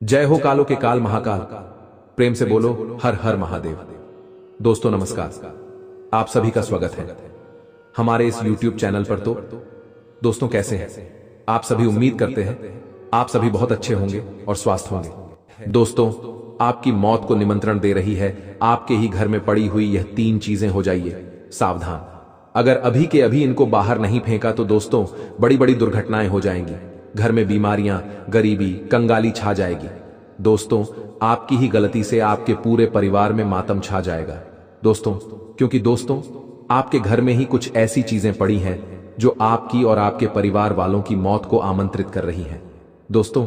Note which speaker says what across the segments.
Speaker 1: जय हो कालो के काल महाकाल। प्रेम से बोलो हर हर महादेव। दोस्तों नमस्कार, आप सभी का स्वागत है हमारे इस YouTube चैनल पर। तो दोस्तों कैसे हैं आप सभी? उम्मीद करते हैं आप सभी बहुत अच्छे होंगे और स्वस्थ होंगे। दोस्तों, आपकी मौत को निमंत्रण दे रही है आपके ही घर में पड़ी हुई यह 3 चीजें। हो जाइए सावधान। अगर अभी के अभी इनको बाहर नहीं फेंका तो दोस्तों बड़ी बड़ी दुर्घटनाएं हो जाएंगी। घर में बीमारियां, गरीबी, कंगाली छा जाएगी। दोस्तों, आपकी ही गलती से आपके पूरे परिवार में मातम छा जाएगा। दोस्तों, क्योंकि दोस्तों आपके घर में ही कुछ ऐसी चीजें पड़ी हैं जो आपकी और आपके परिवार वालों की मौत को आमंत्रित कर रही हैं। दोस्तों,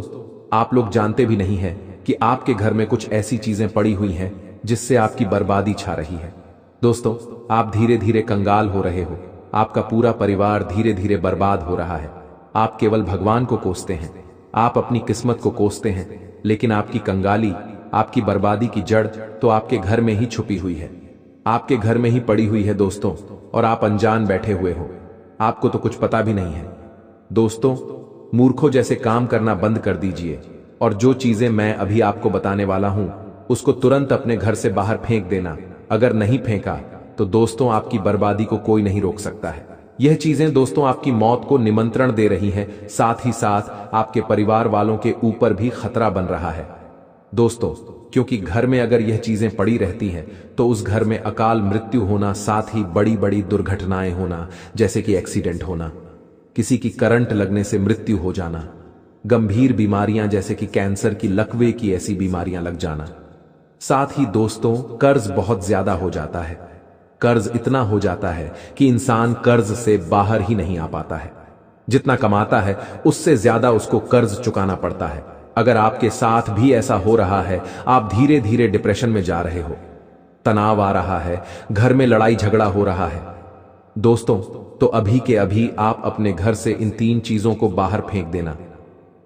Speaker 1: आप लोग जानते भी नहीं हैं कि आपके घर में कुछ ऐसी चीजें पड़ी हुई हैं जिससे आपकी बर्बादी छा रही है। दोस्तों, आप धीरे धीरे कंगाल हो रहे हो। आपका पूरा परिवार धीरे धीरे बर्बाद हो रहा है। आप केवल भगवान को कोसते हैं, आप अपनी किस्मत को कोसते हैं, लेकिन आपकी कंगाली, आपकी बर्बादी की जड़ तो आपके घर में ही छुपी हुई है, आपके घर में ही पड़ी हुई है दोस्तों। और आप अनजान बैठे हुए हो, आपको तो कुछ पता भी नहीं है। दोस्तों, मूर्खों जैसे काम करना बंद कर दीजिए और जो चीजें मैं अभी आपको बताने वाला हूं उसको तुरंत अपने घर से बाहर फेंक देना। अगर नहीं फेंका तो दोस्तों आपकी बर्बादी को कोई नहीं रोक सकता है। यह चीजें दोस्तों आपकी मौत को निमंत्रण दे रही हैं, साथ ही साथ आपके परिवार वालों के ऊपर भी खतरा बन रहा है। दोस्तों, क्योंकि घर में अगर यह चीजें पड़ी रहती हैं तो उस घर में अकाल मृत्यु होना, साथ ही बड़ी बड़ी दुर्घटनाएं होना, जैसे कि एक्सीडेंट होना, किसी की करंट लगने से मृत्यु हो जाना, गंभीर बीमारियां जैसे कि कैंसर की, लकवे की ऐसी बीमारियां लग जाना। साथ ही दोस्तों कर्ज बहुत ज्यादा हो जाता है। कर्ज इतना हो जाता है कि इंसान कर्ज से बाहर ही नहीं आ पाता है। जितना कमाता है उससे ज्यादा उसको कर्ज चुकाना पड़ता है। अगर आपके साथ भी ऐसा हो रहा है, आप धीरे धीरे डिप्रेशन में जा रहे हो, तनाव आ रहा है, घर में लड़ाई झगड़ा हो रहा है, दोस्तों तो अभी के अभी आप अपने घर से इन 3 चीजों को बाहर फेंक देना।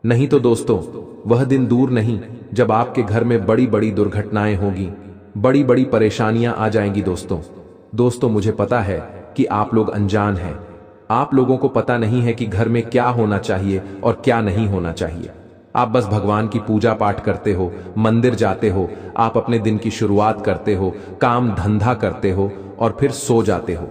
Speaker 1: नहीं तो दोस्तों वह दिन दूर नहीं जब आपके घर में बड़ी बड़ी दुर्घटनाएं होगी, बड़ी बड़ी परेशानियां आ जाएंगी। दोस्तों मुझे पता है कि आप लोग अनजान हैं। आप लोगों को पता नहीं है कि घर में क्या होना चाहिए और क्या नहीं होना चाहिए। आप बस भगवान की पूजा पाठ करते हो, मंदिर जाते हो, आप अपने दिन की शुरुआत करते हो, काम धंधा करते हो और फिर सो जाते हो।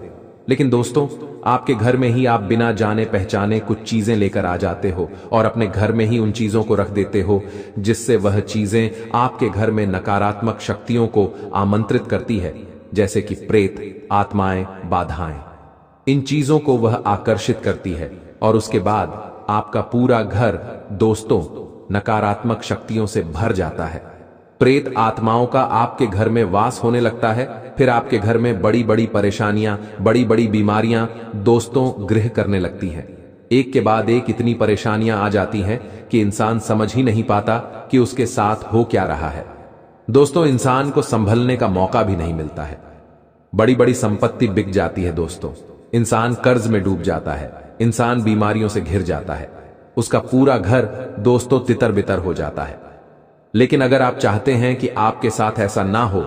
Speaker 1: लेकिन दोस्तों आपके घर में ही आप बिना जाने पहचाने कुछ चीजें लेकर आ जाते हो और अपने घर में ही उन चीजों को रख देते हो जिससे वह चीजें आपके घर में नकारात्मक शक्तियों को आमंत्रित करती है, जैसे कि प्रेत, आत्माएं, बाधाएं। इन चीजों को वह आकर्षित करती है और उसके बाद आपका पूरा घर दोस्तों नकारात्मक शक्तियों से भर जाता है। प्रेत आत्माओं का आपके घर में वास होने लगता है। फिर आपके घर में बड़ी बड़ी परेशानियां, बड़ी बड़ी बीमारियां दोस्तों गृह करने लगती हैं। एक के बाद एक इतनी परेशानियां आ जाती हैं कि इंसान समझ ही नहीं पाता कि उसके साथ हो क्या रहा है। दोस्तों, इंसान को संभलने का मौका भी नहीं मिलता है। बड़ी बड़ी संपत्ति बिक जाती है दोस्तों, इंसान कर्ज में डूब जाता है, इंसान बीमारियों से घिर जाता है, उसका पूरा घर दोस्तों तितर बितर हो जाता है। लेकिन अगर आप चाहते हैं कि आपके साथ ऐसा ना हो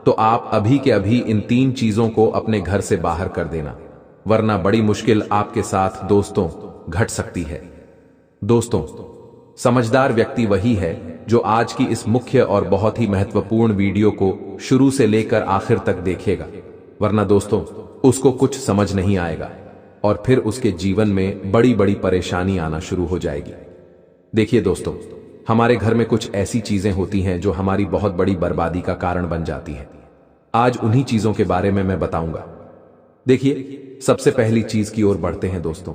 Speaker 1: तो आप अभी के अभी इन 3 चीजों को अपने घर से बाहर कर देना, वरना बड़ी मुश्किल आपके साथ दोस्तों घट सकती है। दोस्तों, समझदार व्यक्ति वही है जो आज की इस मुख्य और बहुत ही महत्वपूर्ण वीडियो को शुरू से लेकर आखिर तक देखेगा, वरना दोस्तों उसको कुछ समझ नहीं आएगा और फिर उसके जीवन में बड़ी बड़ी परेशानी आना शुरू हो जाएगी। देखिए दोस्तों, हमारे घर में कुछ ऐसी चीजें होती हैं जो हमारी बहुत बड़ी बर्बादी का कारण बन जाती हैं। आज उन्हीं चीजों के बारे में मैं बताऊंगा। देखिए, सबसे पहली चीज की ओर बढ़ते हैं दोस्तों।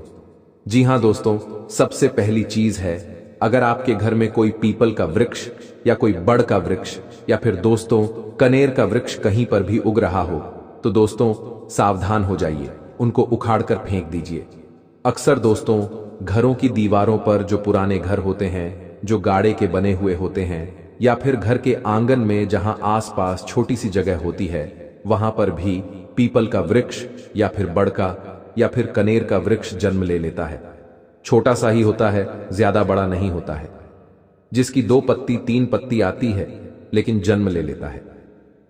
Speaker 1: जी हां दोस्तों, सबसे पहली चीज है, अगर आपके घर में कोई पीपल का वृक्ष या कोई बड़ का वृक्ष या फिर दोस्तों कनेर का वृक्ष कहीं पर भी उग रहा हो तो दोस्तों सावधान हो जाइए, उनको उखाड़ कर फेंक दीजिए। अक्सर दोस्तों घरों की दीवारों पर, जो पुराने घर होते हैं, जो गाड़े के बने हुए होते हैं, या फिर घर के आंगन में जहां आसपास छोटी सी जगह होती है, वहां पर भी पीपल का वृक्ष या फिर बड़ का या फिर कनेर का वृक्ष जन्म ले लेता है। छोटा सा ही होता है, ज्यादा बड़ा नहीं होता है, जिसकी 2 पत्ती 3 पत्ती आती है, लेकिन जन्म ले लेता है।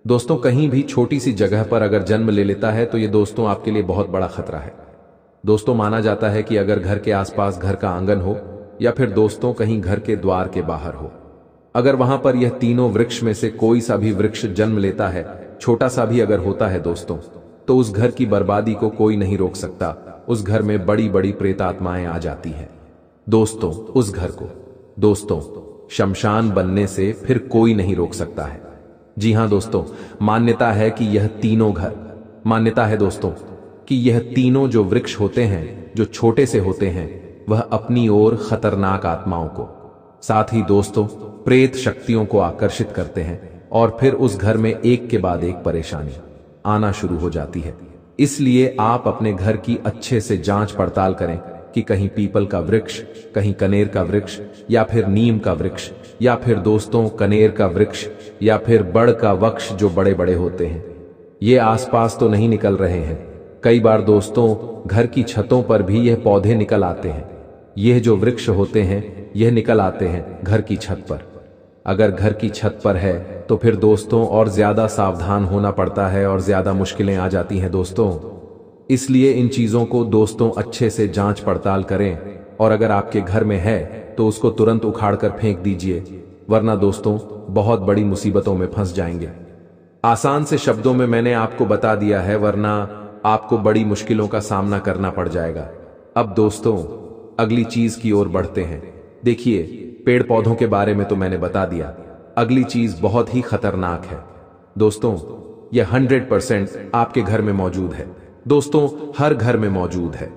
Speaker 1: दोस्तों कहीं भी छोटी सी जगह पर अगर जन्म ले लेता है तो ये दोस्तों आपके लिए बहुत बड़ा खतरा है। दोस्तों माना जाता है कि अगर घर के आसपास घर का आंगन हो या फिर दोस्तों कहीं घर के द्वार के बाहर हो, अगर वहां पर यह तीनों वृक्ष में से कोई सा भी वृक्ष जन्म लेता है, छोटा सा भी अगर होता है दोस्तों, तो उस घर की बर्बादी को कोई नहीं रोक सकता। उस घर में बड़ी बड़ी प्रेतात्माएं आ जाती हैं दोस्तों। उस घर को दोस्तों शमशान बनने से फिर कोई नहीं रोक सकता है। जी हां दोस्तों, मान्यता है कि यह तीनों घर, मान्यता है दोस्तों कि यह तीनों जो वृक्ष होते हैं, जो छोटे से होते हैं, वह अपनी ओर खतरनाक आत्माओं को, साथ ही दोस्तों प्रेत शक्तियों को आकर्षित करते हैं और फिर उस घर में एक के बाद एक परेशानी आना शुरू हो जाती है। इसलिए आप अपने घर की अच्छे से जांच पड़ताल करें कि कहीं पीपल का वृक्ष, कहीं कनेर का वृक्ष, या फिर नीम का वृक्ष, या फिर दोस्तों कनेर का वृक्ष, या फिर बड़ का वृक्ष जो बड़े बड़े होते हैं, ये आसपास तो नहीं निकल रहे हैं। कई बार दोस्तों घर की छतों पर भी यह पौधे निकल आते हैं। यह जो वृक्ष होते हैं यह निकल आते हैं घर की छत पर। अगर घर की छत पर है तो फिर दोस्तों और ज्यादा सावधान होना पड़ता है और ज्यादा मुश्किलें आ जाती हैं दोस्तों। इसलिए इन चीजों को दोस्तों अच्छे से जांच पड़ताल करें, और अगर आपके घर में है तो उसको तुरंत उखाड़ कर फेंक दीजिए, वरना दोस्तों बहुत बड़ी मुसीबतों में फंस जाएंगे। आसान से शब्दों में मैंने आपको बता दिया है, वरना आपको बड़ी मुश्किलों का सामना करना पड़ जाएगा। अब दोस्तों अगली चीज की ओर बढ़ते हैं। देखिए, पेड़ पौधों के बारे में तो मैंने बता दिया, अगली चीज बहुत ही खतरनाक है दोस्तों। यह 100% आपके घर में मौजूद है दोस्तों, हर घर में मौजूद है,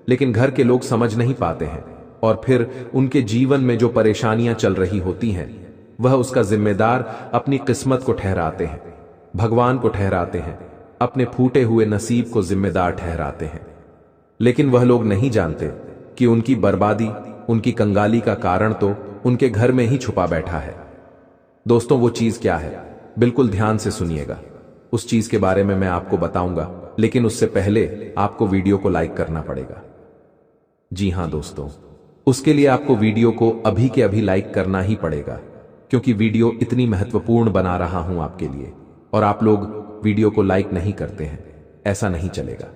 Speaker 1: लेकिन घर के लोग समझ नहीं पाते हैं और फिर उनके जीवन में जो परेशानियां चल रही होती हैं, वह उसका जिम्मेदार अपनी किस्मत को ठहराते हैं, भगवान को ठहराते हैं, अपने फूटे हुए नसीब को जिम्मेदार ठहराते हैं। लेकिन वह लोग नहीं जानते कि उनकी बर्बादी, उनकी कंगाली का कारण तो उनके घर में ही छुपा बैठा है। दोस्तों वो चीज क्या है, बिल्कुल ध्यान से सुनिएगा। उस चीज के बारे में मैं आपको बताऊंगा, लेकिन उससे पहले आपको वीडियो को लाइक करना पड़ेगा। जी हां दोस्तों, उसके लिए आपको वीडियो को अभी के अभी लाइक करना ही पड़ेगा, क्योंकि वीडियो इतनी महत्वपूर्ण बना रहा हूं आपके लिए, और आप लोग वीडियो को लाइक नहीं करते हैं, ऐसा नहीं चलेगा।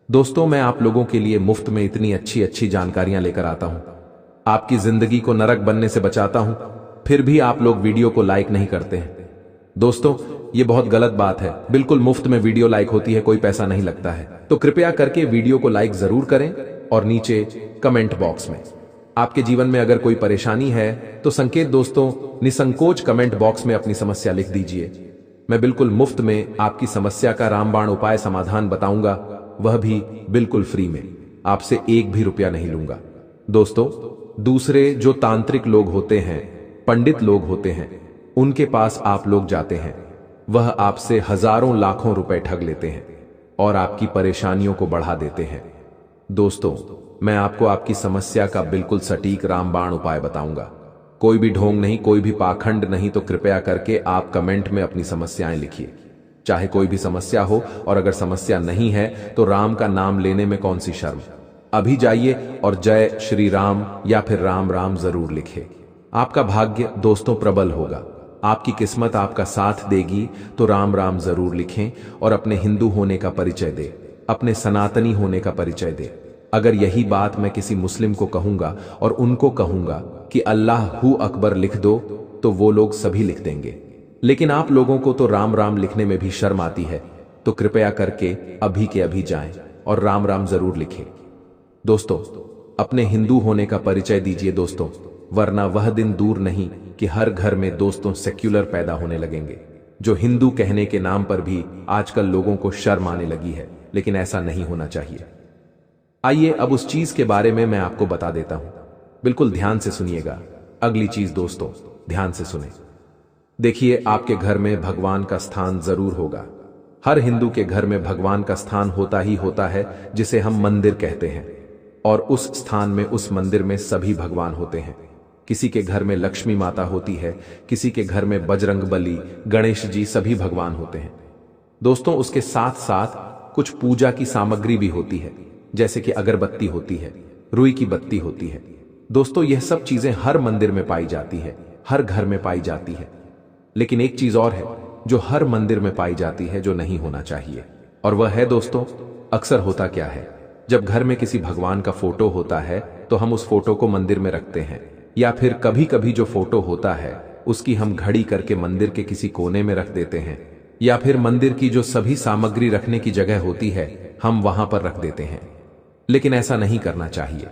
Speaker 1: दोस्तों मैं आप लोगों के लिए मुफ्त में इतनी अच्छी अच्छी जानकारियां लेकर आता हूं, आपकी जिंदगी को नरक बनने से बचाता हूं, फिर भी आप लोग वीडियो को लाइक नहीं करते हैं। दोस्तों ये बहुत गलत बात है। बिल्कुल मुफ्त में वीडियो लाइक होती है, कोई पैसा नहीं लगता है। तो कृपया करके वीडियो को लाइक जरूर करें, और नीचे कमेंट बॉक्स में आपके जीवन में अगर कोई परेशानी है तो संकेत दोस्तों निसंकोच कमेंट बॉक्स में अपनी समस्या लिख दीजिए। मैं बिल्कुल मुफ्त में आपकी समस्या का रामबाण उपाय समाधान बताऊंगा, वह भी बिल्कुल फ्री में, आपसे एक भी रुपया नहीं लूंगा। दोस्तों दूसरे जो तांत्रिक लोग होते हैं, पंडित लोग होते हैं, उनके पास आप लोग जाते हैं, वह आपसे हजारों लाखों रुपए ठग लेते हैं और आपकी परेशानियों को बढ़ा देते हैं। दोस्तों मैं आपको आपकी समस्या का बिल्कुल सटीक रामबाण उपाय बताऊंगा, कोई भी ढोंग नहीं, कोई भी पाखंड नहीं। तो कृपया करके आप कमेंट में अपनी समस्याएं लिखिए, चाहे कोई भी समस्या हो, और अगर समस्या नहीं है तो राम का नाम लेने में कौन सी शर्म। अभी जाइए और जय श्री राम या फिर राम राम जरूर लिखे। आपका भाग्य दोस्तों प्रबल होगा, आपकी किस्मत आपका साथ देगी। तो राम राम जरूर लिखें और अपने हिंदू होने का परिचय दे, अपने सनातनी होने का परिचय दे। अगर यही बात मैं किसी मुस्लिम को कहूंगा और उनको कहूंगा कि अल्लाह हू अकबर लिख दो, तो वो लोग सभी लिख देंगे। लेकिन आप लोगों को तो राम राम लिखने में भी शर्म आती है, तो कृपया करके अभी के अभी जाएं और राम राम जरूर लिखें। दोस्तों अपने हिंदू होने का परिचय दीजिए दोस्तों, वरना वह दिन दूर नहीं कि हर घर में दोस्तों सेक्युलर पैदा होने लगेंगे, जो हिंदू कहने के नाम पर भी आजकल लोगों को शर्म आने लगी है। लेकिन ऐसा नहीं होना चाहिए। आइए अब उस चीज के बारे में मैं आपको बता देता हूं, बिल्कुल ध्यान से सुनिएगा। अगली चीज दोस्तों ध्यान से सुने। देखिए आपके घर में भगवान का स्थान जरूर होगा। हर हिंदू के घर में भगवान का स्थान होता ही होता है, जिसे हम मंदिर कहते हैं, और उस स्थान में, उस मंदिर में सभी भगवान होते हैं। किसी के घर में लक्ष्मी माता होती है, किसी के घर में बजरंगबली, गणेश जी, सभी भगवान होते हैं। दोस्तों उसके साथ साथ कुछ पूजा की सामग्री भी होती है, जैसे कि अगरबत्ती होती है, रुई की बत्ती होती है। दोस्तों यह सब चीजें हर मंदिर में पाई जाती है, हर घर में पाई जाती है। लेकिन एक चीज और है जो हर मंदिर में पाई जाती है, जो नहीं होना चाहिए, और वह है दोस्तों, अक्सर होता क्या है, जब घर में किसी भगवान का फोटो होता है तो हम उस फोटो को मंदिर में रखते हैं, या फिर कभी कभी जो फोटो होता है उसकी हम घड़ी करके मंदिर के किसी कोने में रख देते हैं, या फिर मंदिर की जो सभी सामग्री रखने की जगह होती है हम वहां पर रख देते हैं। लेकिन ऐसा नहीं करना चाहिए।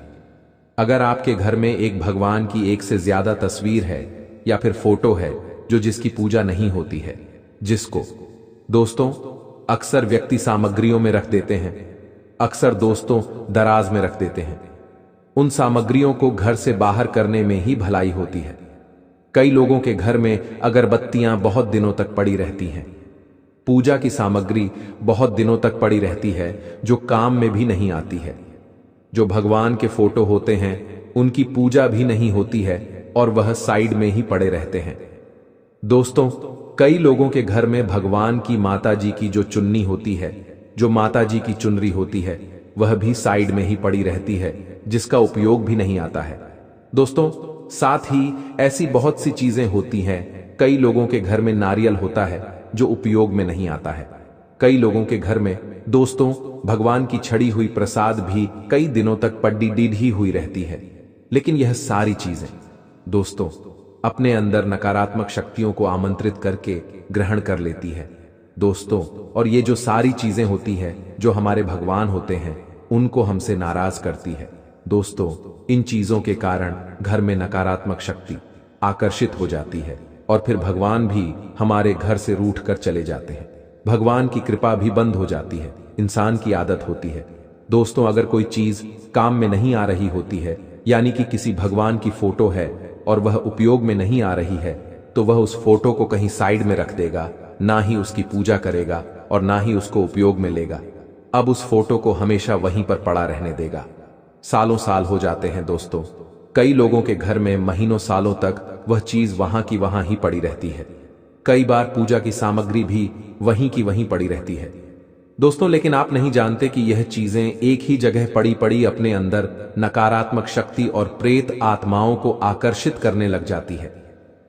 Speaker 1: अगर आपके घर में एक भगवान की एक से ज्यादा तस्वीर है या फिर फोटो है जो जिसकी पूजा नहीं होती है, जिसको दोस्तों अक्सर व्यक्ति सामग्रियों में रख देते हैं, अक्सर दोस्तों दराज में रख देते हैं, उन सामग्रियों को घर से बाहर करने में ही भलाई होती है। कई लोगों के घर में अगरबत्तियां बहुत दिनों तक पड़ी रहती हैं, पूजा की सामग्री बहुत दिनों तक पड़ी रहती है जो काम में भी नहीं आती है। जो भगवान के फोटो होते हैं उनकी पूजा भी नहीं होती है और वह साइड में ही पड़े रहते हैं। दोस्तों कई लोगों के घर में भगवान की माता जी की जो चुन्नी होती है, जो माता जी की चुनरी होती है, वह भी साइड में ही पड़ी रहती है, जिसका उपयोग भी नहीं आता है। दोस्तों साथ ही ऐसी बहुत सी चीजें होती हैं। कई लोगों के घर में नारियल होता है जो उपयोग में नहीं आता है। कई लोगों के घर में दोस्तों भगवान की छड़ी हुई प्रसाद भी कई दिनों तक पड़ी हुई रहती है। लेकिन यह सारी चीजें दोस्तों अपने अंदर नकारात्मक शक्तियों को आमंत्रित करके ग्रहण कर लेती है दोस्तों। और ये जो सारी चीजें होती है जो हमारे भगवान होते हैं उनको हमसे नाराज करती है दोस्तों। इन चीजों के कारण घर में नकारात्मक शक्ति आकर्षित हो जाती है और फिर भगवान भी हमारे घर से रूठ कर चले जाते हैं। भगवान की कृपा भी बंद हो जाती है। इंसान की आदत होती है दोस्तों, अगर कोई चीज काम में नहीं आ रही होती है, यानी कि किसी भगवान की फोटो है और वह उपयोग में नहीं आ रही है, तो वह उस फोटो को कहीं साइड में रख देगा, ना ही उसकी पूजा करेगा और ना ही उसको उपयोग में लेगा। अब उस फोटो को हमेशा वहीं पर पड़ा रहने देगा। सालों साल हो जाते हैं दोस्तों, कई लोगों के घर में महीनों सालों तक वह चीज वहां की वहां ही पड़ी रहती है। कई बार पूजा की सामग्री भी वहीं की वहीं पड़ी रहती है दोस्तों। लेकिन आप नहीं जानते कि यह चीजें एक ही जगह पड़ी पड़ी अपने अंदर नकारात्मक शक्ति और प्रेत आत्माओं को आकर्षित करने लग जाती है।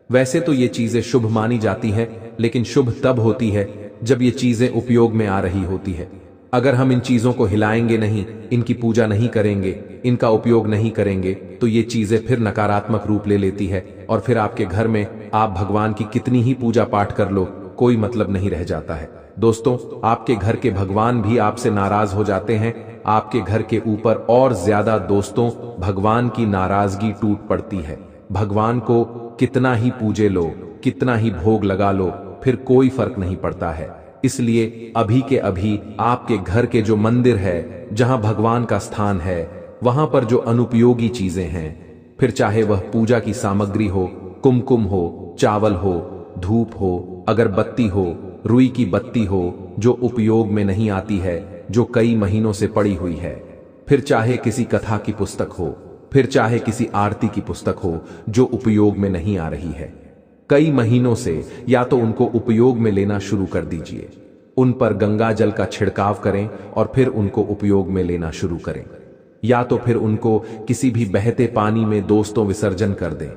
Speaker 1: वैसे तो ये चीजें शुभ मानी जाती हैं, लेकिन शुभ तब होती है जब ये चीजें उपयोग में आ रही होती है। अगर हम इन चीजों को हिलाएंगे नहीं, इनकी पूजा नहीं करेंगे, इनका उपयोग नहीं करेंगे, तो ये चीजें फिर नकारात्मक रूप ले लेती है और फिर आपके घर में आप भगवान की कितनी ही पूजा पाठ कर लो, कोई मतलब नहीं रह जाता है दोस्तों। आपके घर के भगवान भी आपसे नाराज हो जाते हैं। आपके घर के ऊपर और ज्यादा दोस्तों भगवान की नाराजगी टूट पड़ती है। भगवान को कितना ही पूजे लो, कितना ही भोग लगा लो, फिर कोई फर्क नहीं पड़ता है। इसलिए अभी के अभी आपके घर के जो मंदिर है, जहां भगवान का स्थान है, वहां पर जो अनुपयोगी चीजें हैं, फिर चाहे वह पूजा की सामग्री हो, कुमकुम हो, चावल हो, धूप हो, अगरबत्ती हो, रुई की बत्ती हो, जो उपयोग में नहीं आती है, जो कई महीनों से पड़ी हुई है, फिर चाहे किसी कथा की पुस्तक हो, फिर चाहे किसी आरती की पुस्तक हो जो उपयोग में नहीं आ रही है, कई महीनों से, या तो उनको उपयोग में लेना शुरू कर दीजिए। उन पर गंगा जल का छिड़काव करें और फिर उनको उपयोग में लेना शुरू करें, या तो फिर उनको किसी भी बहते पानी में दोस्तों विसर्जन कर दें।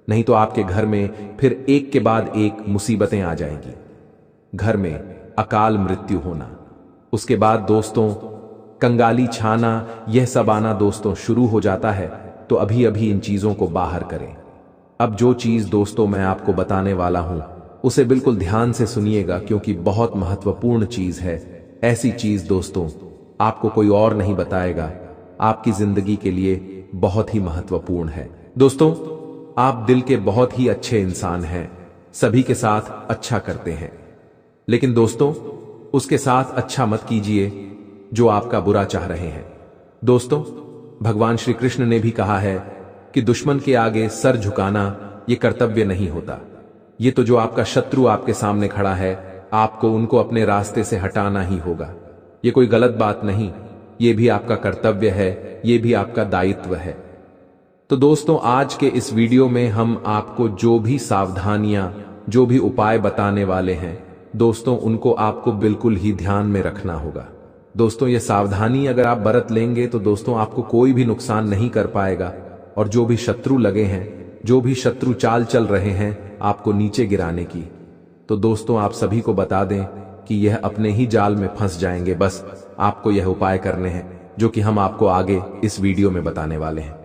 Speaker 1: नहीं तो आपके घर में फिर एक के बाद एक मुसीबतें आ जाएंगी। घर में अकाल मृत्यु होना, उसके बाद दोस्तों कंगाली छाना, यह सब आना दोस्तों शुरू हो जाता है। तो अभी अभी इन चीजों को बाहर करें। अब जो चीज दोस्तों मैं आपको बताने वाला हूं उसे बिल्कुल ध्यान से सुनिएगा, क्योंकि बहुत महत्वपूर्ण चीज है। ऐसी चीज दोस्तों आपको कोई और नहीं बताएगा, आपकी जिंदगी के लिए बहुत ही महत्वपूर्ण है। दोस्तों आप दिल के बहुत ही अच्छे इंसान हैं, सभी के साथ अच्छा करते हैं, लेकिन दोस्तों उसके साथ अच्छा मत कीजिए जो आपका बुरा चाह रहे हैं। दोस्तों भगवान श्री कृष्ण ने भी कहा है कि दुश्मन के आगे सर झुकाना ये कर्तव्य नहीं होता। ये तो जो आपका शत्रु आपके सामने खड़ा है, आपको उनको अपने रास्ते से हटाना ही होगा। ये कोई गलत बात नहीं, ये भी आपका कर्तव्य है, ये भी आपका दायित्व है। तो दोस्तों आज के इस वीडियो में हम आपको जो भी सावधानियां, जो भी उपाय बताने वाले हैं दोस्तों, उनको आपको बिल्कुल ही ध्यान में रखना होगा। दोस्तों ये सावधानी अगर आप बरत लेंगे तो दोस्तों आपको कोई भी नुकसान नहीं कर पाएगा, और जो भी शत्रु लगे हैं, जो भी शत्रु चाल चल रहे हैं आपको नीचे गिराने की, तो दोस्तों आप सभी को बता दें कि यह अपने ही जाल में फंस जाएंगे। बस आपको यह उपाय करने हैं जो कि हम आपको आगे इस वीडियो में बताने वाले हैं।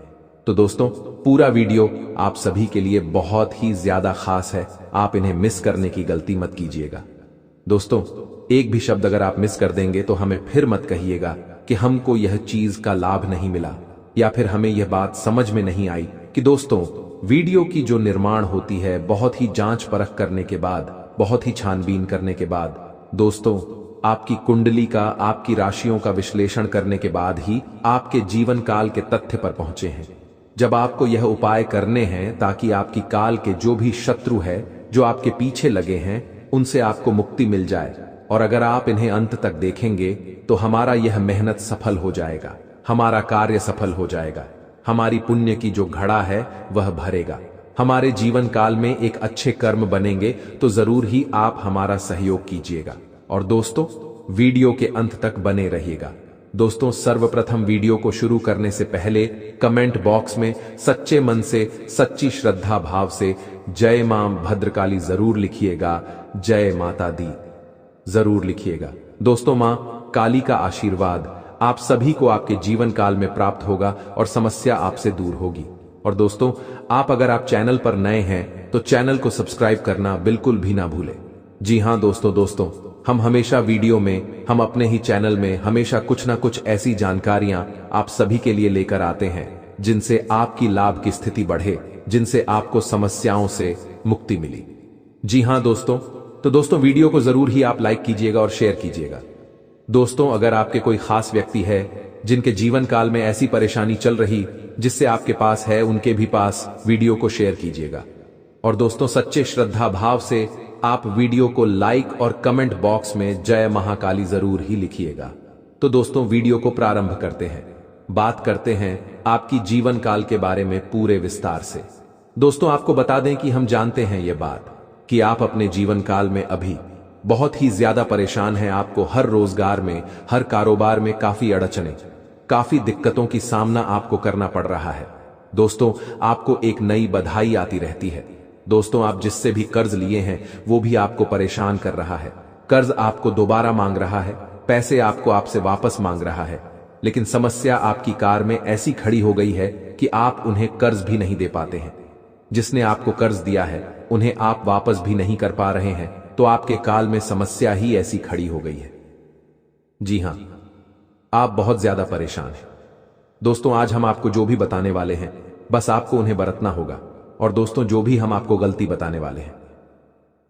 Speaker 1: तो दोस्तों पूरा वीडियो आप सभी के लिए बहुत ही ज्यादा खास है, आप इन्हें मिस करने की गलती मत कीजिएगा। दोस्तों एक भी शब्द अगर आप मिस कर देंगे तो हमें फिर मत कहिएगा कि हमको यह चीज का लाभ नहीं मिला, या फिर हमें यह बात समझ में नहीं आई कि दोस्तों वीडियो की जो निर्माण होती है बहुत ही जांच परख करने के बाद, बहुत ही छानबीन करने के बाद, दोस्तों आपकी कुंडली का, आपकी राशियों का विश्लेषण करने के बाद ही आपके जीवन काल के तथ्य पर पहुंचे हैं। जब आपको यह उपाय करने हैं ताकि आपकी काल के जो भी शत्रु है, जो आपके पीछे लगे हैं, उनसे आपको मुक्ति मिल जाए, और अगर आप इन्हें अंत तक देखेंगे तो हमारा यह मेहनत सफल हो जाएगा, हमारा कार्य सफल हो जाएगा, हमारी पुण्य की जो घड़ा है वह भरेगा, हमारे जीवन काल में एक अच्छे कर्म बनेंगे, तो जरूर ही आप हमारा सहयोग कीजिएगा। और दोस्तों वीडियो के अंत तक बने रहिएगा। दोस्तों सर्वप्रथम वीडियो को शुरू करने से पहले कमेंट बॉक्स में सच्चे मन से, सच्ची श्रद्धा भाव से जय मां भद्रकाली जरूर लिखिएगा, जय माता दी जरूर लिखिएगा। दोस्तों मां काली का आशीर्वाद आप सभी को आपके जीवन काल में प्राप्त होगा और समस्या आपसे दूर होगी। और दोस्तों अगर आप चैनल पर नए हैं तो चैनल को सब्सक्राइब करना बिल्कुल भी ना भूलें। जी हां दोस्तों हम हमेशा वीडियो में, हम अपने ही चैनल में हमेशा कुछ ना कुछ ऐसी जानकारियां आप सभी के लिए लेकर आते हैं जिनसे आपकी लाभ की स्थिति बढ़े, जिनसे आपको समस्याओं से मुक्ति मिली। जी हां दोस्तों वीडियो को जरूर ही आप लाइक कीजिएगा और शेयर कीजिएगा। दोस्तों अगर आपके कोई खास व्यक्ति है जिनके जीवन काल में ऐसी परेशानी चल रही जिससे आपके पास है, उनके भी पास वीडियो को शेयर कीजिएगा। और दोस्तों सच्चे श्रद्धा भाव से आप वीडियो को लाइक और कमेंट बॉक्स में जय महाकाली जरूर ही लिखिएगा। तो दोस्तों वीडियो को प्रारंभ करते हैं, बात करते हैं आपकी जीवन काल के बारे में पूरे विस्तार से। दोस्तों आपको बता दें कि हम जानते हैं ये बात कि आप अपने जीवन काल में अभी बहुत ही ज्यादा परेशान हैं। आपको हर रोजगार में, हर कारोबार में काफी अड़चने, काफी दिक्कतों की सामना आपको करना पड़ रहा है। दोस्तों आपको एक नई बधाई आती रहती है। दोस्तों आप जिससे भी कर्ज लिए हैं वो भी आपको परेशान कर रहा है, कर्ज आपको दोबारा मांग रहा है, पैसे आपसे वापस मांग रहा है, लेकिन समस्या आपकी कार में ऐसी खड़ी हो गई है कि आप उन्हें कर्ज भी नहीं दे पाते हैं। जिसने आपको कर्ज दिया है उन्हें आप वापस भी नहीं कर पा रहे हैं, तो आपके काल में समस्या ही ऐसी खड़ी हो गई है। जी हां आप बहुत ज्यादा परेशान हैं। दोस्तों आज हम आपको जो भी बताने वाले हैं बस आपको उन्हें बरतना होगा। और दोस्तों जो भी हम आपको गलती बताने वाले हैं,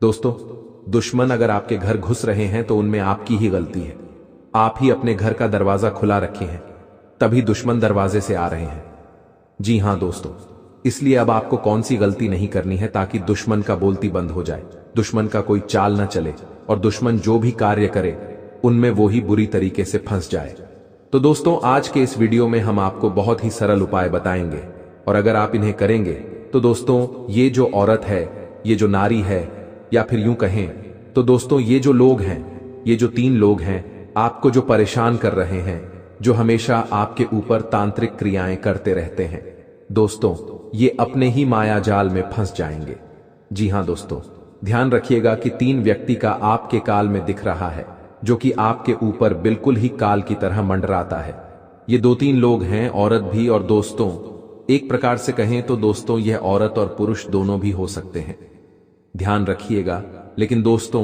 Speaker 1: दोस्तों दुश्मन अगर आपके घर घुस रहे हैं तो उनमें आपकी ही गलती है। आप ही अपने घर का दरवाजा खुला रखे हैं, तभी दुश्मन दरवाजे से आ रहे हैं। जी हां दोस्तों इसलिए अब आपको कौन सी गलती नहीं करनी है ताकि दुश्मन का बोलती बंद हो जाए, दुश्मन का कोई चाल न चले, और दुश्मन जो भी कार्य करे उनमें वो ही बुरी तरीके से फंस जाए। तो दोस्तों आज के इस वीडियो में हम आपको बहुत ही सरल उपाय बताएंगे, और अगर आप इन्हें करेंगे तो दोस्तों ये जो औरत है, ये जो नारी है, या फिर यूं कहें तो दोस्तों ये जो लोग हैं, ये जो 3 लोग हैं आपको जो परेशान कर रहे हैं, जो हमेशा आपके ऊपर तांत्रिक क्रियाएं करते रहते हैं, दोस्तों ये अपने ही माया जाल में फंस जाएंगे। जी हां दोस्तों ध्यान रखिएगा कि 3 व्यक्ति का आपके काल में दिख रहा है जो कि आपके ऊपर बिल्कुल ही काल की तरह मंडराता है। ये 2-3 लोग हैं, औरत भी, और दोस्तों एक प्रकार से कहें तो दोस्तों यह औरत और पुरुष दोनों भी हो सकते हैं, ध्यान रखिएगा। लेकिन दोस्तों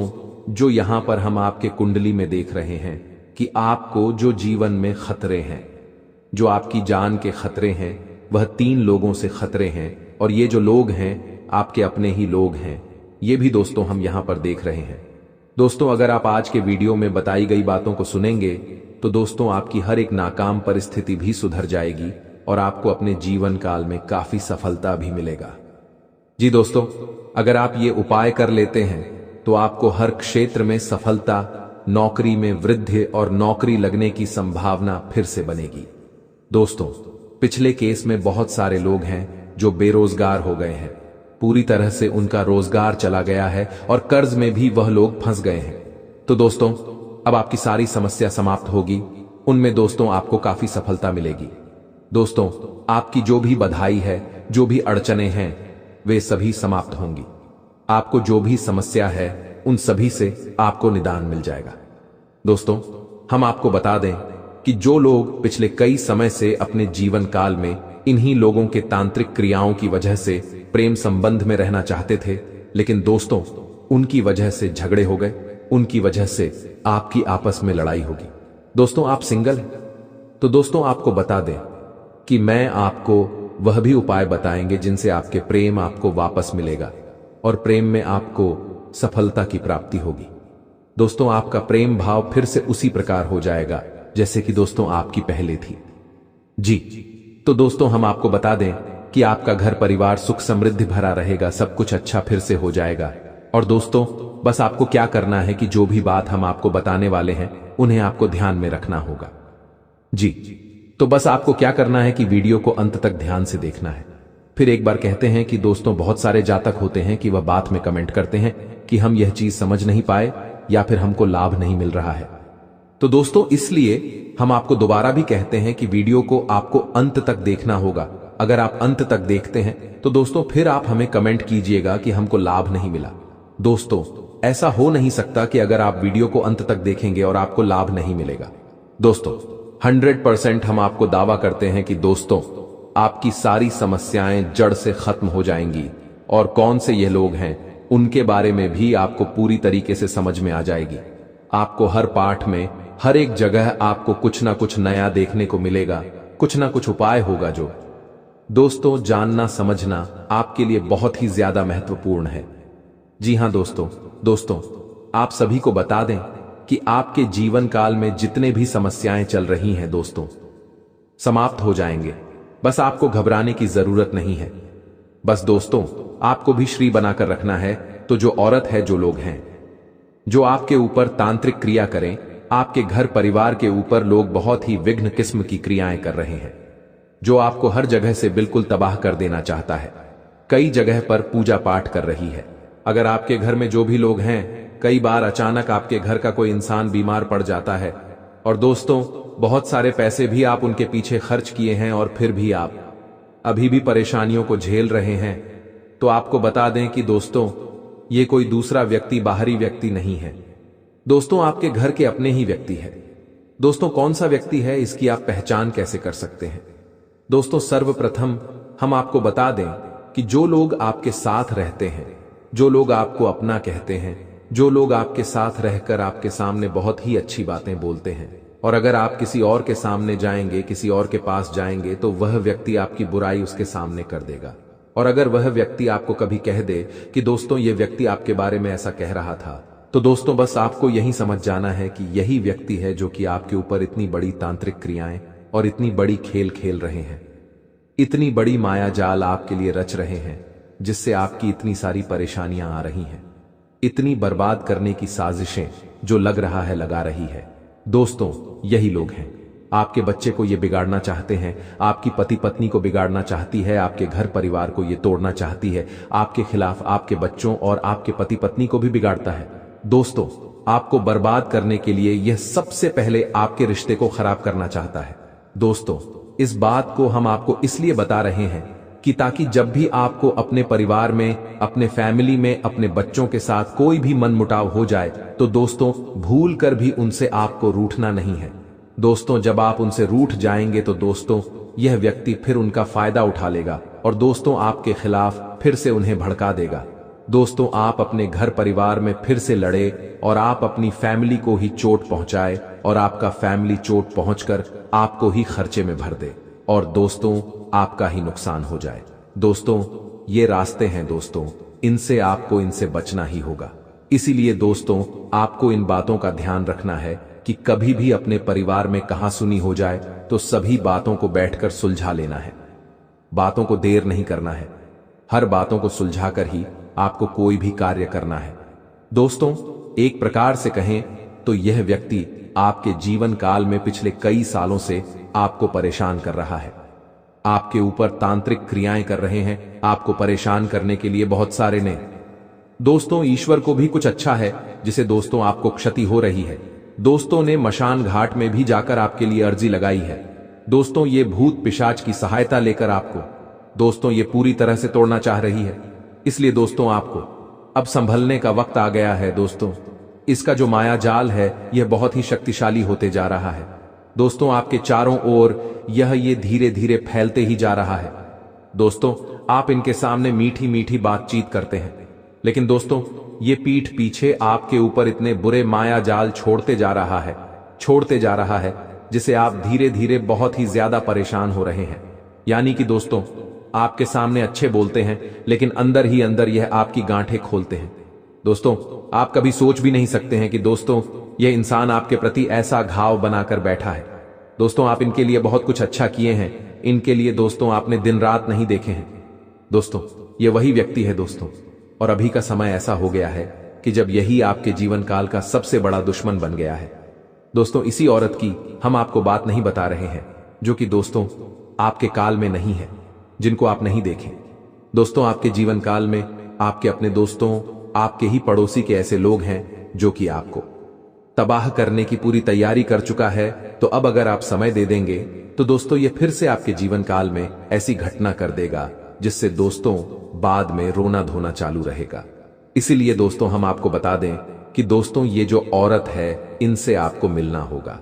Speaker 1: जो यहां पर हम आपके कुंडली में देख रहे हैं कि आपको जो जीवन में खतरे हैं, जो आपकी जान के खतरे हैं, वह 3 लोगों से खतरे हैं, और ये जो लोग हैं आपके अपने ही लोग हैं, ये भी दोस्तों हम यहां पर देख रहे हैं। दोस्तों अगर आप आज के वीडियो में बताई गई बातों को सुनेंगे तो दोस्तों आपकी हर एक नाकाम परिस्थिति भी सुधर जाएगी और आपको अपने जीवन काल में काफी सफलता भी मिलेगा। जी दोस्तों अगर आप ये उपाय कर लेते हैं तो आपको हर क्षेत्र में सफलता, नौकरी में वृद्धि और नौकरी लगने की संभावना फिर से बनेगी। दोस्तों पिछले केस में बहुत सारे लोग हैं जो बेरोजगार हो गए हैं, पूरी तरह से उनका रोजगार चला गया है और कर्ज में भी वह लोग फंस गए हैं। तो दोस्तों अब आपकी सारी समस्या समाप्त होगी, उनमें दोस्तों आपको काफी सफलता मिलेगी। दोस्तों आपकी जो भी बधाई है, जो भी अड़चने हैं, वे सभी समाप्त होंगी। आपको जो भी समस्या है उन सभी से आपको निदान मिल जाएगा। दोस्तों हम आपको बता दें कि जो लोग पिछले कई समय से अपने जीवन काल में इन्हीं लोगों के तांत्रिक क्रियाओं की वजह से प्रेम संबंध में रहना चाहते थे, लेकिन दोस्तों उनकी वजह से झगड़े हो गए, उनकी वजह से आपकी आपस में लड़ाई होगी। दोस्तों आप सिंगल हैं तो दोस्तों आपको बता दें कि मैं आपको वह भी उपाय बताएंगे जिनसे आपके प्रेम आपको वापस मिलेगा और प्रेम में आपको सफलता की प्राप्ति होगी। दोस्तों आपका प्रेम भाव फिर से उसी प्रकार हो जाएगा जैसे कि दोस्तों आपकी पहले थी। जी तो दोस्तों हम आपको बता दें कि आपका घर परिवार सुख समृद्धि भरा रहेगा, सब कुछ अच्छा फिर से हो जाएगा। और दोस्तों बस आपको क्या करना है कि जो भी बात हम आपको बताने वाले हैं उन्हें आपको ध्यान में रखना होगा। जी तो बस आपको क्या करना है कि वीडियो को अंत तक ध्यान से देखना है। फिर एक बार कहते हैं कि दोस्तों बहुत सारे जातक होते हैं कि वह बात में कमेंट करते हैं कि हम यह चीज समझ नहीं पाए या फिर हमको लाभ नहीं मिल रहा है। तो दोस्तों इसलिए हम आपको दोबारा भी कहते हैं कि वीडियो को आपको अंत तक देखना होगा। अगर आप अंत तक देखते हैं तो दोस्तों फिर आप हमें कमेंट कीजिएगा कि हमको लाभ नहीं मिला। दोस्तों ऐसा हो नहीं सकता कि अगर आप वीडियो को अंत तक देखेंगे और आपको लाभ नहीं मिलेगा। दोस्तों 100% हम आपको दावा करते हैं कि दोस्तों आपकी सारी समस्याएं जड़ से खत्म हो जाएंगी और कौन से ये लोग हैं उनके बारे में भी आपको पूरी तरीके से समझ में आ जाएगी। आपको हर पाठ में हर एक जगह आपको कुछ ना कुछ नया देखने को मिलेगा, कुछ ना कुछ उपाय होगा जो दोस्तों जानना समझना आपके लिए बहुत ही ज्यादा महत्वपूर्ण है। जी हां दोस्तों आप सभी को बता दें कि आपके जीवन काल में जितने भी समस्याएं चल रही हैं दोस्तों समाप्त हो जाएंगे। बस आपको घबराने की जरूरत नहीं है। बस दोस्तों आपको भी श्री बनाकर रखना है। तो जो औरत है, जो लोग हैं जो आपके ऊपर तांत्रिक क्रिया करें, आपके घर परिवार के ऊपर लोग बहुत ही विघ्न किस्म की क्रियाएं कर रहे हैं, जो आपको हर जगह से बिल्कुल तबाह कर देना चाहता है, कई जगह पर पूजा पाठ कर रही है। अगर आपके घर में जो भी लोग हैं, कई बार अचानक आपके घर का कोई इंसान बीमार पड़ जाता है और दोस्तों बहुत सारे पैसे भी आप उनके पीछे खर्च किए हैं और फिर भी आप अभी भी परेशानियों को झेल रहे हैं, तो आपको बता दें कि दोस्तों ये कोई दूसरा व्यक्ति, बाहरी व्यक्ति नहीं है। दोस्तों आपके घर के अपने ही व्यक्ति है। दोस्तों कौन सा व्यक्ति है, इसकी आप पहचान कैसे कर सकते हैं? दोस्तों सर्वप्रथम हम आपको बता दें कि जो लोग आपके साथ रहते हैं, जो लोग आपको अपना कहते हैं, जो लोग आपके साथ रहकर आपके सामने बहुत ही अच्छी बातें बोलते हैं, और अगर आप किसी और के सामने जाएंगे, किसी और के पास जाएंगे तो वह व्यक्ति आपकी बुराई उसके सामने कर देगा। और अगर वह व्यक्ति आपको कभी कह दे कि दोस्तों ये व्यक्ति आपके बारे में ऐसा कह रहा था, तो दोस्तों बस आपको यही समझ जाना है कि यही व्यक्ति है जो कि आपके ऊपर इतनी बड़ी तांत्रिक क्रियाएं और इतनी बड़ी खेल खेल रहे हैं, इतनी बड़ी माया जाल आपके लिए रच रहे हैं, जिससे आपकी इतनी सारी परेशानियां आ रही हैं, इतनी बर्बाद करने की साजिशें जो लग रहा है लगा रही है। दोस्तों यही लोग हैं। आपके बच्चे को ये बिगाड़ना चाहते हैं, आपकी पति पत्नी को बिगाड़ना चाहती है, आपके घर परिवार को ये तोड़ना चाहती है, आपके खिलाफ आपके बच्चों और आपके पति पत्नी को भी बिगाड़ता है। दोस्तों आपको बर्बाद करने के लिए यह सबसे पहले आपके रिश्ते को खराब करना चाहता है। दोस्तों इस बात को हम आपको इसलिए बता रहे हैं कि ताकि जब भी आपको अपने परिवार में, अपने फैमिली में, अपने बच्चों के साथ कोई भी मनमुटाव हो जाए तो दोस्तों भूल कर भी उनसे आपको रूठना नहीं है। दोस्तों जब आप उनसे रूठ जाएंगे तो दोस्तों यह व्यक्ति फिर उनका फायदा उठा लेगा और दोस्तों आपके खिलाफ फिर से उन्हें भड़का देगा। दोस्तों आप अपने घर परिवार में फिर से लड़े और आप अपनी फैमिली को ही चोट पहुंचाए और आपका फैमिली चोट पहुंचकर आपको ही खर्चे में भर दे और दोस्तों आपका ही नुकसान हो जाए। दोस्तों ये रास्ते हैं दोस्तों, इनसे बचना ही होगा। इसीलिए दोस्तों आपको इन बातों का ध्यान रखना है कि कभी भी अपने परिवार में कहां सुनी हो जाए तो सभी बातों को बैठकर सुलझा लेना है। बातों को देर नहीं करना है, हर बातों को सुलझाकर ही आपको कोई भी कार्य करना है। दोस्तों एक प्रकार से कहें तो यह व्यक्ति आपके जीवन काल में पिछले कई सालों से आपको परेशान कर रहा है, आपके ऊपर तांत्रिक क्रियाएं कर रहे हैं, आपको परेशान करने के लिए बहुत सारे ने। दोस्तों ईश्वर को भी कुछ अच्छा है जिसे दोस्तों आपको क्षति हो रही है। दोस्तों ने मशान घाट में भी जाकर आपके लिए अर्जी लगाई है। दोस्तों ये भूत पिशाच की सहायता लेकर आपको दोस्तों ये पूरी तरह से तोड़ना चाह रही है। इसलिए दोस्तों आपको अब संभलने का वक्त आ गया है। दोस्तों इसका जो माया जाल है यह बहुत ही शक्तिशाली होते जा रहा है। दोस्तों आपके चारों ओर ये धीरे धीरे फैलते ही जा रहा है। दोस्तों आप इनके सामने मीठी मीठी बातचीत करते हैं, लेकिन दोस्तों ये पीठ पीछे आपके ऊपर इतने बुरे माया जाल छोड़ते जा रहा है जिसे आप धीरे धीरे बहुत ही ज्यादा परेशान हो रहे हैं। यानी कि दोस्तों आपके सामने अच्छे बोलते हैं, लेकिन अंदर ही अंदर यह आपकी गांठें खोलते हैं। दोस्तों आप कभी सोच भी नहीं सकते हैं कि दोस्तों यह इंसान आपके प्रति ऐसा घाव बनाकर बैठा है। दोस्तों आप इनके लिए बहुत कुछ अच्छा किए हैं, इनके लिए दोस्तों आपने दिन रात नहीं देखे हैं। दोस्तों ये वही व्यक्ति है दोस्तों, और अभी का समय ऐसा हो गया है कि जब यही आपके जीवन काल का सबसे बड़ा दुश्मन बन गया है। दोस्तों इसी औरत की हम आपको बात नहीं बता रहे हैं, जो कि दोस्तों आपके काल में नहीं है, जिनको आप नहीं देखें। दोस्तों आपके जीवन काल में आपके अपने दोस्तों, आपके ही पड़ोसी के ऐसे लोग हैं जो कि आपको तबाह करने की पूरी तैयारी कर चुका है। तो अब अगर आप समय दे देंगे तो दोस्तों ये फिर से आपके जीवन काल में ऐसी घटना कर देगा जिससे दोस्तों बाद में रोना धोना चालू रहेगा। इसीलिए दोस्तों हम आपको बता दें कि दोस्तों ये जो औरत है इनसे आपको मिलना होगा।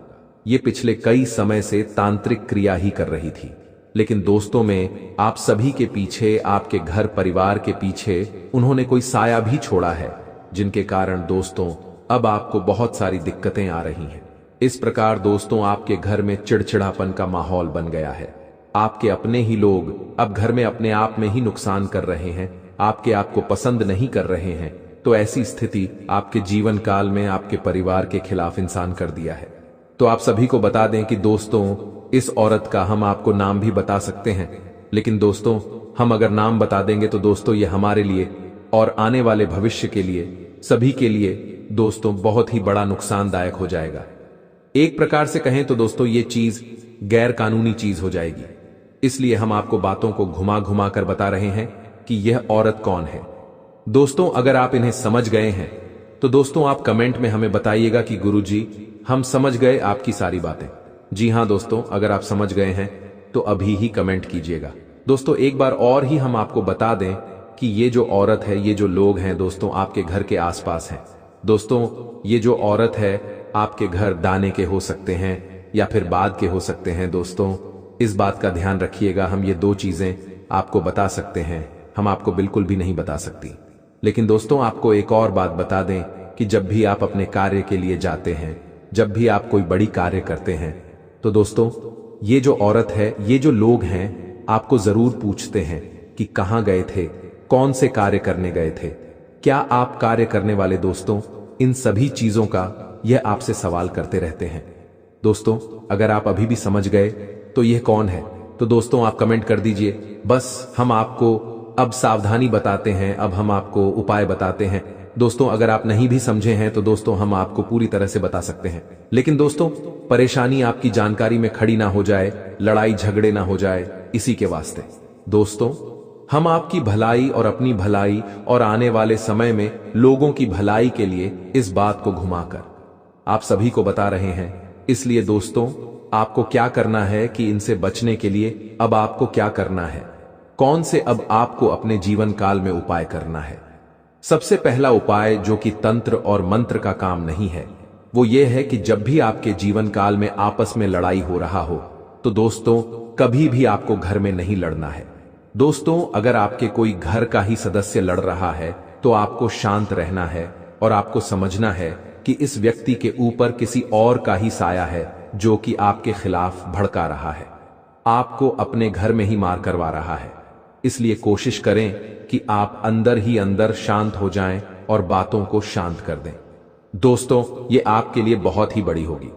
Speaker 1: ये पिछले कई समय से तांत्रिक क्रिया ही कर रही थी, लेकिन दोस्तों में आप सभी के पीछे, आपके घर परिवार के पीछे उन्होंने कोई साया भी छोड़ा है, जिनके कारण दोस्तों अब आपको बहुत सारी दिक्कतें आ रही हैं। इस प्रकार दोस्तों आपके घर में चिड़चिड़ापन का माहौल बन गया है। आपके अपने ही लोग अब घर में अपने आप में ही नुकसान कर रहे हैं, आपके आपको पसंद नहीं कर रहे हैं। तो ऐसी स्थिति आपके जीवन काल में आपके परिवार के खिलाफ इंसान कर दिया है। तो आप सभी को बता दें कि दोस्तों इस औरत का हम आपको नाम भी बता सकते हैं, लेकिन दोस्तों हम अगर नाम बता देंगे तो दोस्तों ये हमारे लिए और आने वाले भविष्य के लिए, सभी के लिए दोस्तों बहुत ही बड़ा नुकसानदायक हो जाएगा। एक प्रकार से कहें तो दोस्तों ये चीज गैर कानूनी चीज हो जाएगी। इसलिए हम आपको बातों को घुमा घुमा कर बता रहे हैं कि यह औरत कौन है। दोस्तों अगर आप इन्हें समझ गए हैं तो दोस्तों आप कमेंट में हमें बताइएगा कि गुरुजी हम समझ गए आपकी सारी बातें। जी हां दोस्तों, अगर आप समझ गए हैं तो अभी ही कमेंट कीजिएगा। दोस्तों एक बार और ही हम आपको बता दें कि ये जो औरत है, ये जो लोग हैं दोस्तों आपके घर के आसपास हैं। दोस्तों ये जो औरत है आपके घर दाने के हो सकते हैं या फिर बाद के हो सकते हैं। दोस्तों इस बात का ध्यान रखिएगा, हम ये दो चीजें आपको बता सकते हैं, हम आपको बिल्कुल भी नहीं बता सकती। लेकिन दोस्तों आपको एक और बात बता दें कि जब भी आप अपने कार्य के लिए जाते हैं, जब भी आप कोई बड़ी कार्य करते हैं, तो दोस्तों ये जो औरत है, ये जो लोग हैं आपको जरूर पूछते हैं कि कहां गए थे, कौन से कार्य करने गए थे, क्या आप कार्य करने वाले। दोस्तों इन सभी चीजों का यह आपसे सवाल करते रहते हैं। दोस्तों अगर आप अभी भी समझ गए तो यह कौन है, तो दोस्तों आप कमेंट कर दीजिए। बस हम आपको अब सावधानी बताते हैं, अब हम आपको उपाय बताते हैं। दोस्तों अगर आप नहीं भी समझे हैं तो दोस्तों हम आपको पूरी तरह से बता सकते हैं, लेकिन दोस्तों परेशानी आपकी जानकारी में खड़ी ना हो जाए, लड़ाई झगड़े ना हो जाए, इसी के वास्ते दोस्तों हम आपकी भलाई और अपनी भलाई और आने वाले समय में लोगों की भलाई के लिए इस बात को घुमाकर आप सभी को बता रहे हैं। इसलिए दोस्तों आपको क्या करना है कि इनसे बचने के लिए अब आपको क्या करना है, कौन से अब आपको अपने जीवन काल में उपाय करना है। सबसे पहला उपाय जो कि तंत्र और मंत्र का काम नहीं है, वो ये है कि जब भी आपके जीवन काल में आपस में लड़ाई हो रहा हो तो दोस्तों कभी भी आपको घर में नहीं लड़ना है। दोस्तों अगर आपके कोई घर का ही सदस्य लड़ रहा है तो आपको शांत रहना है और आपको समझना है कि इस व्यक्ति के ऊपर किसी और का ही साया है जो कि आपके खिलाफ भड़का रहा है, आपको अपने घर में ही मार करवा रहा है। इसलिए कोशिश करें कि आप अंदर ही अंदर शांत हो जाएं और बातों को शांत कर दें। दोस्तों ये आपके लिए बहुत ही बड़ी होगी।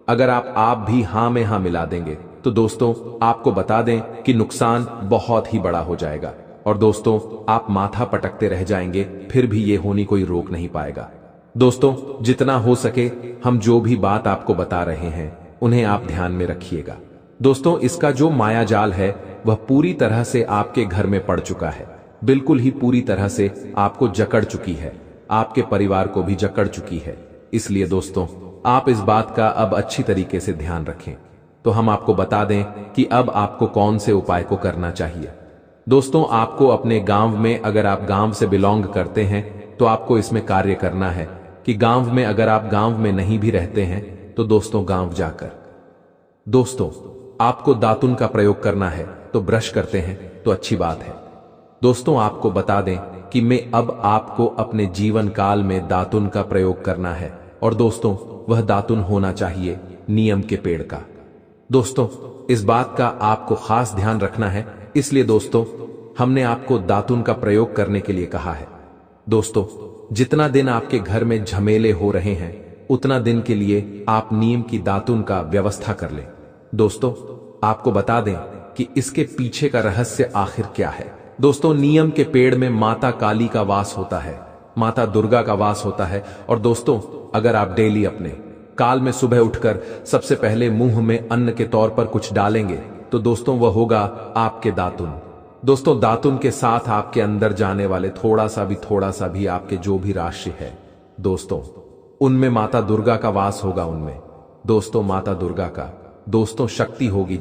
Speaker 1: अगर आप भी हां में हां मिला देंगे तो दोस्तों आपको बता दें कि नुकसान बहुत ही बड़ा हो जाएगा और दोस्तों आप माथा पटकते रह जाएंगे, फिर भी ये होनी कोई रोक नहीं पाएगा। दोस्तों जितना हो सके हम जो भी बात आपको बता रहे हैं उन्हें आप ध्यान में रखिएगा। दोस्तों इसका जो माया जाल है वह पूरी तरह से आपके घर में पड़ चुका है, बिल्कुल ही पूरी तरह से आपको जकड़ चुकी है, आपके परिवार को भी जकड़ चुकी है। इसलिए दोस्तों आप इस बात का अब अच्छी तरीके से ध्यान रखें। तो हम आपको बता दें कि अब आपको कौन से उपाय को करना चाहिए। दोस्तों आपको अपने गांव में, अगर आप गांव से बिलोंग करते हैं तो आपको इसमें कार्य करना है कि गांव में, अगर आप गांव में नहीं भी रहते हैं तो दोस्तों गांव जाकर दोस्तों, आपको दातुन का प्रयोग करना है तो ब्रश करते हैं तो अच्छी बात है। दोस्तों, आपको बता दें कि मैं अब आपको अपने जीवन काल में दातुन का प्रयोग करना है, और दोस्तों वह दातुन होना चाहिए नीम के पेड़ का। दोस्तों, इस बात का आपको खास ध्यान रखना है, इसलिए दोस्तों हमने आपको दातुन का प्रयोग करने के लिए कहा है। दोस्तों, जितना दिन आपके घर में झमेले हो रहे हैं उतना दिन के लिए आप नीम की दातुन का व्यवस्था कर लें। दोस्तों, आपको बता दें कि इसके पीछे का रहस्य आखिर क्या है। दोस्तों, नीम के पेड़ में माता काली का वास होता है, माता दुर्गा का वास होता है। और दोस्तों, अगर आप डेली अपने काल में सुबह उठकर सबसे पहले मुंह में अन्न के तौर पर कुछ डालेंगे तो दोस्तों वह होगा आपके दातुन। दोस्तों, दातुन के साथ आपके अंदर जाने वाले थोड़ा सा भी आपके जो भी राशि है दोस्तों, उनमें माता दुर्गा का वास होगा। उनमें दोस्तों माता दुर्गा का दोस्तों शक्ति होगी।